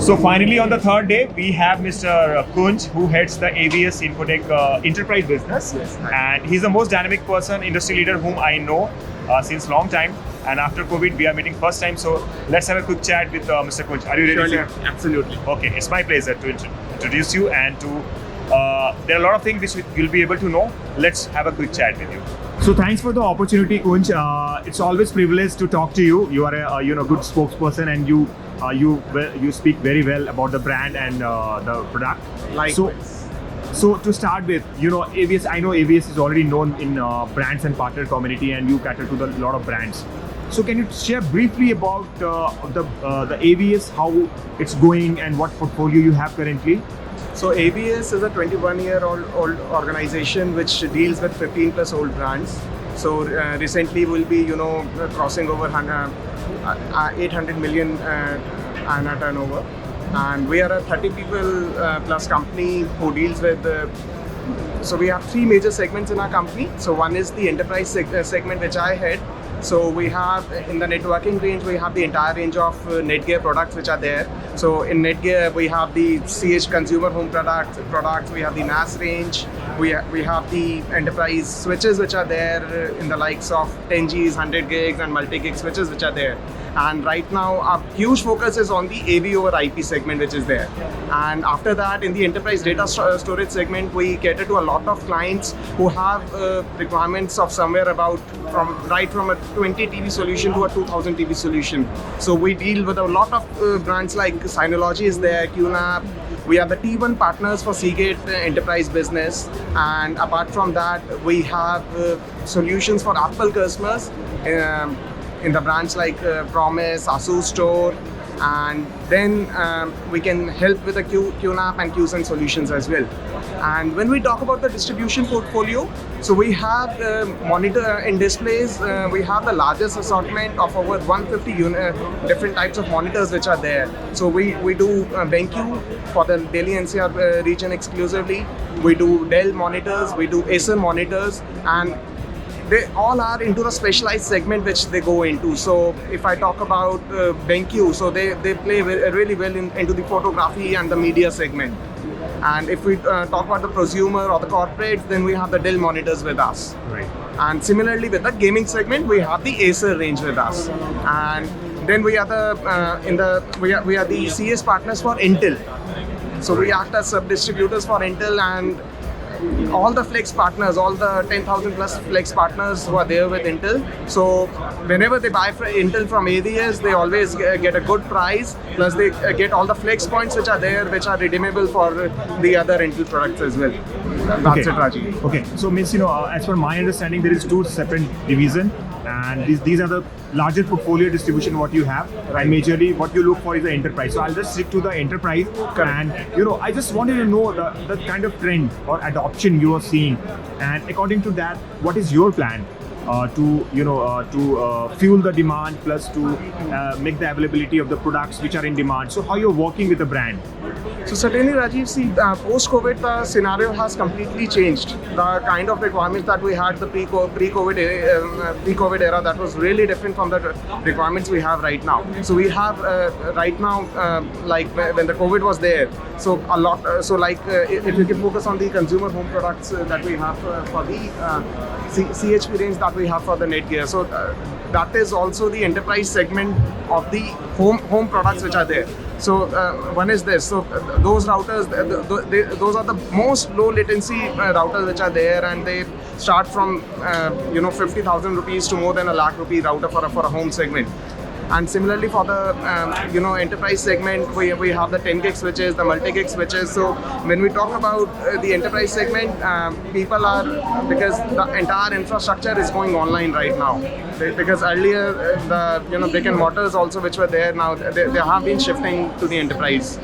So finally, on the third day, we have Mr. Kunj, who heads the AVS Infotech enterprise business. Yes, And he's the most dynamic person, industry leader whom I know since long time. And after COVID, we are meeting first time. So let's have a quick chat with Mr. Kunj. Are you ready, Surely, sir? absolutely. Okay, it's my pleasure to introduce you and to. There are a lot of things which you'll be able to know. Let's have a quick chat with you. So thanks for the opportunity, Kunj. It's always privilege to talk to you. You are a good spokesperson, and you speak very well about the brand and the product. Likewise. So to start with, AVS. I know AVS is already known in brands and partner community, and you cater to a lot of brands. So can you share briefly about the AVS, how it's going, and what portfolio you have currently? So AVS is a 21-year-old organization which deals with 15 plus old brands. So recently we'll be crossing over 800 million annual turnover, and we are a 30 people plus company who deals with. So we have three major segments in our company. So one is the enterprise segment, which I head. So we have in the networking range, we have the entire range of Netgear products which are there. So in Netgear, we have the CH consumer home products. We have the NAS range. We have the enterprise switches which are there in the likes of 10Gs, 100 gigs and multi-gig switches which are there. And right now, our huge focus is on the AV over IP segment which is there. And after that, in the enterprise data storage segment, we cater to a lot of clients who have requirements of somewhere about from a 20 TV solution to a 2000 TV solution. So we deal with a lot of brands like Synology is there, QNAP. We are the T1 partners for Seagate enterprise business. And apart from that, we have solutions for Apple customers in the brands like Promise, Asus Store, and then we can help with the QNAP and QSEN solutions as well. And when we talk about the distribution portfolio, so we have monitor and displays. We have the largest assortment of over 150 different types of monitors which are there. So we do BenQ for the Delhi NCR region exclusively. We do Dell monitors, we do Acer monitors, and they all are into the specialized segment which they go into. So if I talk about BenQ, so they play really well into the photography and the media segment. And if we talk about the prosumer or the corporate, then we have the Dell monitors with us. Right. And similarly with the gaming segment, we have the Acer range with us. And then we are we are the CS partners for Intel. So we act as sub-distributors for Intel, and all the flex partners, all the 10,000 plus flex partners who are there with Intel. So whenever they buy Intel from AVS, they always get a good price. Plus they get all the flex points which are there, which are redeemable for the other Intel products as well. That's it, Rajiv. Okay, so means as per my understanding, there is two separate divisions, and these are the larger portfolio distribution what you have, right. And majorly what you look for is the enterprise. So I'll just stick to the enterprise. Correct. And I just wanted to know the kind of trend or adoption you are seeing, and according to that, what is your plan to fuel the demand, plus to make the availability of the products which are in demand. So how you're working with the brand? So certainly, Rajiv, see, post-COVID, the scenario has completely changed. The kind of requirements that we had the pre-COVID era, that was really different from the requirements we have right now. So we have right now, like when the COVID was there, so a lot. If we can focus on the consumer home products that we have for the CHP range that we have for the Netgear. So that is also the enterprise segment of the home products which are there. So one is this. So those routers, those are the most low latency routers which are there, and they start from 50,000 rupees to more than a lakh rupee router for a home segment. And similarly for the enterprise segment, we have the 10 gig switches, the multi-gig switches. So when we talk about the enterprise segment, people are, because the entire infrastructure is going online right now. Because earlier the brick and mortars also which were there, now they have been shifting to the enterprise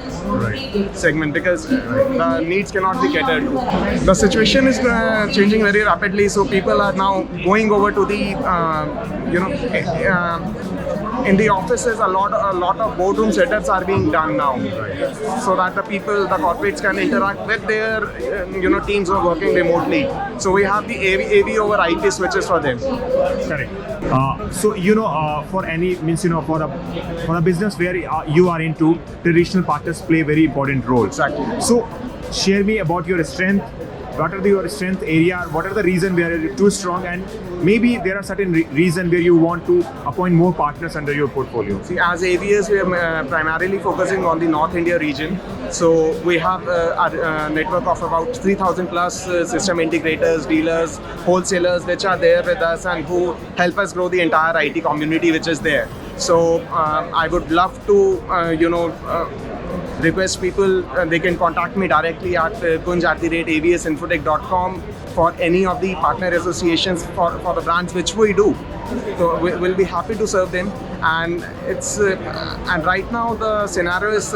segment, because the needs cannot be catered to. The situation is changing very rapidly, so people are now going over to the in the offices, a lot of boardroom setups are being done now, so that the corporates can interact with their teams who are working remotely. So we have the AV over IP switches for them. Correct. So for any for a business where you are into, traditional partners play a very important role. Exactly. So share me about your strength. What are your strength area? What are the reason where you're too strong, and maybe there are certain reason where you want to appoint more partners under your portfolio? See, as AVS, we are primarily focusing on the North India region. So we have a network of about 3,000 plus system integrators, dealers, wholesalers, which are there with us and who help us grow the entire IT community which is there. So I would love to, request people, they can contact me directly at kunj@avsinfotech.com for any of the partner associations for the brands which we do. So we'll be happy to serve them. And it's and right now the scenario is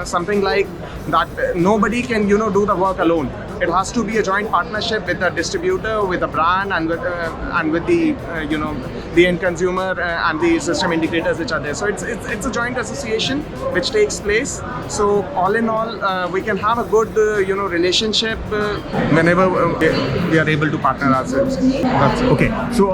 something like that. Nobody can do the work alone. It has to be a joint partnership with the distributor, with the brand, and with the the end consumer and the system integrators which are there. So it's a joint association which takes place. So all in all, we can have a good relationship whenever we are able to partner ourselves. That's it. Okay. So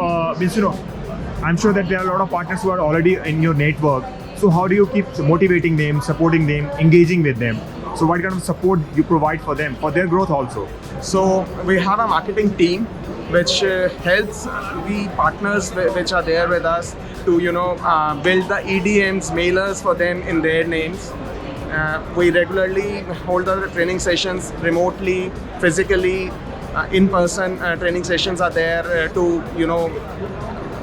I'm sure that there are a lot of partners who are already in your network. So how do you keep motivating them, supporting them, engaging with them? So what kind of support you provide for them, for their growth also? So we have a marketing team which helps the partners which are there with us to build the EDMs, mailers for them in their names. We regularly hold the training sessions remotely, physically, in-person training sessions are there to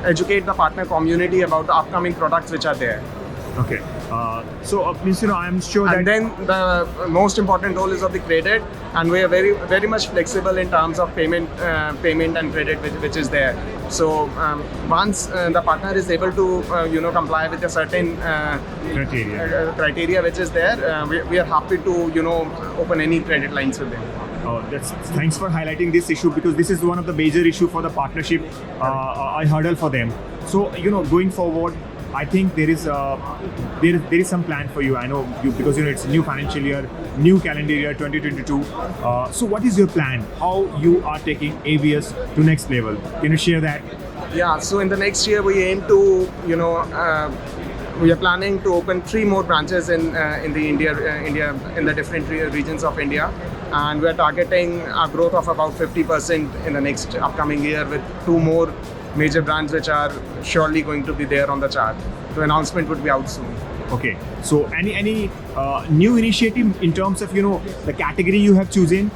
educate the partner community about the upcoming products which are there. Okay. I'm sure that. And then the most important role is of the credit, and we are very, very much flexible in terms of payment and credit which is there. So once the partner is able to comply with a certain criteria which is there, we are happy to open any credit lines with them. Thanks for highlighting this issue, because this is one of the major issue for the partnership, a hurdle for them. So going forward, I think there is some plan for you. I know you, because it's a new financial year, new calendar year 2022. So what is your plan? How you are taking AVS to next level? Can you share that? Yeah. So in the next year, we aim to we are planning to open 3 more branches in India in the different regions of India, and we are targeting a growth of about 50% in the next upcoming year with 2 more major brands which are surely going to be there on the chart. The announcement would be out soon. Okay. So any new initiative in terms of the category you have chosen?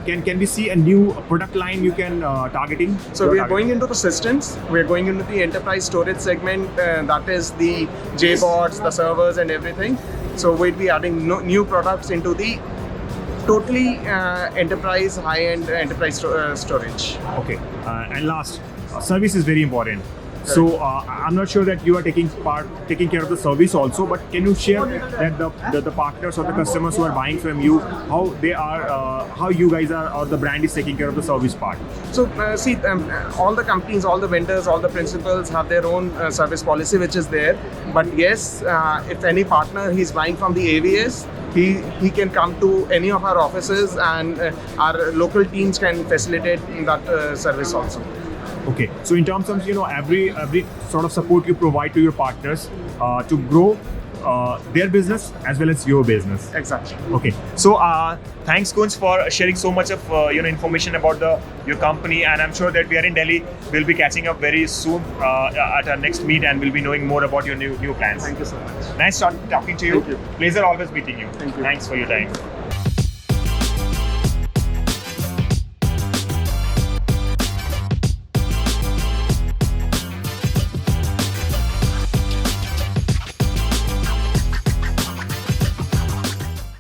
Can we see a new product line you can targeting? So we are going into the systems. We are going into the enterprise storage segment. That is the JBots, the servers, and everything. So we'll be adding new products into the totally enterprise, high-end enterprise storage. Okay. And last, service is very important. So I'm not sure that you are taking care of the service also, but can you share that the partners or the customers who are buying from you, how they are, how you guys are, or the brand is taking care of the service part? So see, all the companies, all the vendors, all the principals have their own service policy which is there. But yes, if any partner he's buying from the AVS, he can come to any of our offices, and our local teams can facilitate that service also. Okay, so in terms of every sort of support you provide to your partners to grow their business as well as your business. Exactly. Okay, so thanks Kunj for sharing so much of information about your company, and I'm sure that we are in Delhi. We'll be catching up very soon at our next meet, and we'll be knowing more about your new plans. Thank you so much. Nice talking to you. Thank you. Pleasure always meeting you. Thank you. Thanks for your time.